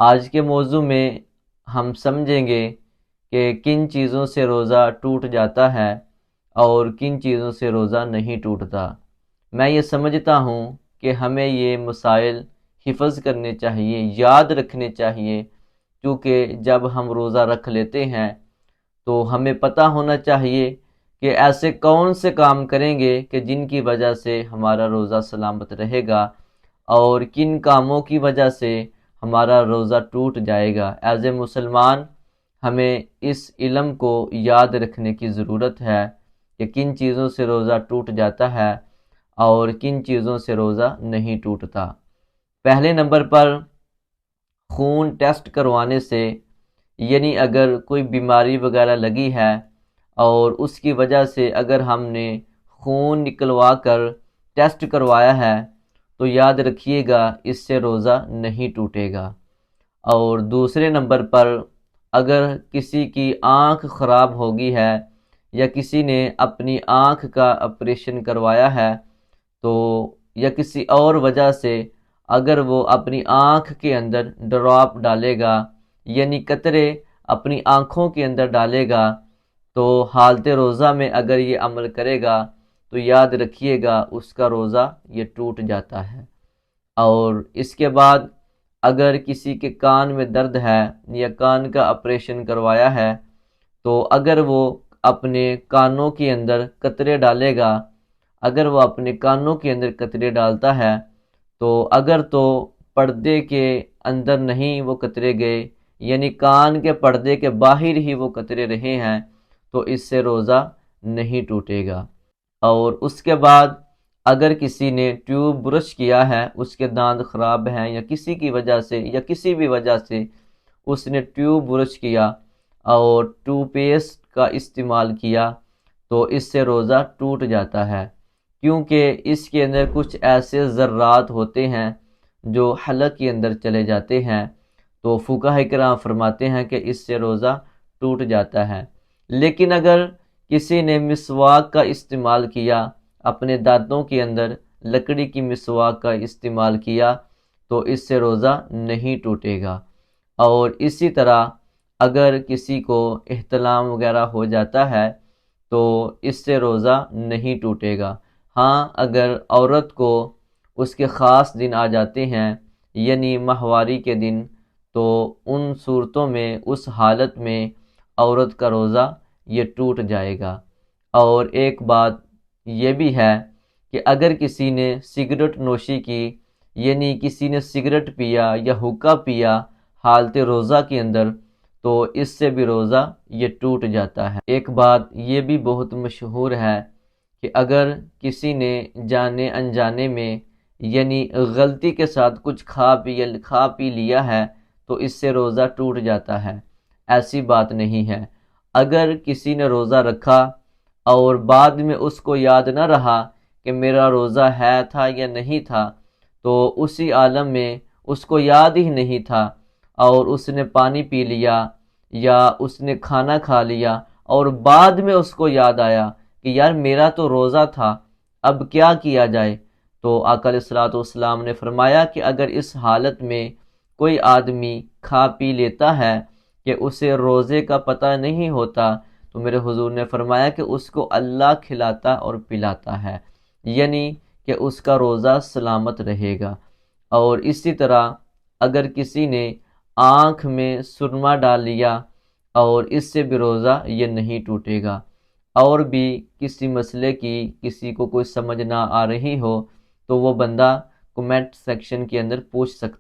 آج کے موضوع میں ہم سمجھیں گے کہ کن چیزوں سے روزہ ٹوٹ جاتا ہے اور کن چیزوں سے روزہ نہیں ٹوٹتا۔ میں یہ سمجھتا ہوں کہ ہمیں یہ مسائل حفظ کرنے چاہیے، یاد رکھنے چاہیے، کیونکہ جب ہم روزہ رکھ لیتے ہیں تو ہمیں پتہ ہونا چاہیے کہ ایسے کون سے کام کریں گے کہ جن کی وجہ سے ہمارا روزہ سلامت رہے گا اور کن کاموں کی وجہ سے ہمارا روزہ ٹوٹ جائے گا۔ ایز اے مسلمان ہمیں اس علم کو یاد رکھنے کی ضرورت ہے کہ کن چیزوں سے روزہ ٹوٹ جاتا ہے اور کن چیزوں سے روزہ نہیں ٹوٹتا۔ پہلے نمبر پر خون ٹیسٹ کروانے سے، یعنی اگر کوئی بیماری وغیرہ لگی ہے اور اس کی وجہ سے اگر ہم نے خون نکلوا کر ٹیسٹ کروایا ہے تو یاد رکھیے گا اس سے روزہ نہیں ٹوٹے گا۔ اور دوسرے نمبر پر اگر کسی کی آنکھ خراب ہوگی ہے یا کسی نے اپنی آنکھ کا آپریشن کروایا ہے تو یا کسی اور وجہ سے اگر وہ اپنی آنکھ کے اندر ڈراپ ڈالے گا، یعنی قطرے اپنی آنکھوں کے اندر ڈالے گا، تو حالت روزہ میں اگر یہ عمل کرے گا تو یاد رکھیے گا اس کا روزہ یہ ٹوٹ جاتا ہے۔ اور اس کے بعد اگر کسی کے کان میں درد ہے یا کان کا آپریشن کروایا ہے تو اگر وہ اپنے کانوں کے اندر قطرے ڈالے گا، اگر وہ اپنے کانوں کے اندر قطرے ڈالتا ہے تو اگر تو پردے کے اندر نہیں وہ قطرے گئے، یعنی کان کے پردے کے باہر ہی وہ قطرے رہے ہیں، تو اس سے روزہ نہیں ٹوٹے گا۔ اور اس کے بعد اگر کسی نے ٹیوب برش کیا ہے، اس کے دانت خراب ہیں یا کسی کی وجہ سے یا کسی بھی وجہ سے اس نے ٹیوب برش کیا اور ٹوتھ پیسٹ کا استعمال کیا تو اس سے روزہ ٹوٹ جاتا ہے، کیونکہ اس کے اندر کچھ ایسے ذرات ہوتے ہیں جو حلق کے اندر چلے جاتے ہیں، تو فقہاء کرام فرماتے ہیں کہ اس سے روزہ ٹوٹ جاتا ہے۔ لیکن اگر کسی نے مسواک کا استعمال کیا، اپنے دانتوں کے اندر لکڑی کی مسواک کا استعمال کیا تو اس سے روزہ نہیں ٹوٹے گا۔ اور اسی طرح اگر کسی کو احتلام وغیرہ ہو جاتا ہے تو اس سے روزہ نہیں ٹوٹے گا۔ ہاں، اگر عورت کو اس کے خاص دن آ جاتے ہیں، یعنی ماہواری کے دن، تو ان صورتوں میں، اس حالت میں عورت کا روزہ یہ ٹوٹ جائے گا۔ اور ایک بات یہ بھی ہے کہ اگر کسی نے سگریٹ نوشی کی، یعنی کسی نے سگریٹ پیا یا حقہ پیا حالت روزہ کے اندر، تو اس سے بھی روزہ یہ ٹوٹ جاتا ہے۔ ایک بات یہ بھی بہت مشہور ہے کہ اگر کسی نے جانے انجانے میں، یعنی غلطی کے ساتھ کچھ کھا پی لیا ہے تو اس سے روزہ ٹوٹ جاتا ہے۔ ایسی بات نہیں ہے۔ اگر کسی نے روزہ رکھا اور بعد میں اس کو یاد نہ رہا کہ میرا روزہ ہے تھا یا نہیں تھا، تو اسی عالم میں اس کو یاد ہی نہیں تھا اور اس نے پانی پی لیا یا اس نے کھانا کھا لیا اور بعد میں اس کو یاد آیا کہ یار میرا تو روزہ تھا، اب کیا کیا جائے، تو آقا علیہ الصلوۃ والسلام نے فرمایا کہ اگر اس حالت میں کوئی آدمی کھا پی لیتا ہے کہ اسے روزے کا پتہ نہیں ہوتا، تو میرے حضور نے فرمایا کہ اس کو اللہ کھلاتا اور پلاتا ہے، یعنی کہ اس کا روزہ سلامت رہے گا۔ اور اسی طرح اگر کسی نے آنکھ میں سرما ڈال لیا اور اس سے بھی روزہ یہ نہیں ٹوٹے گا۔ اور بھی کسی مسئلے کی کسی کو کوئی سمجھ نہ آ رہی ہو تو وہ بندہ کمنٹ سیکشن کے اندر پوچھ سکتا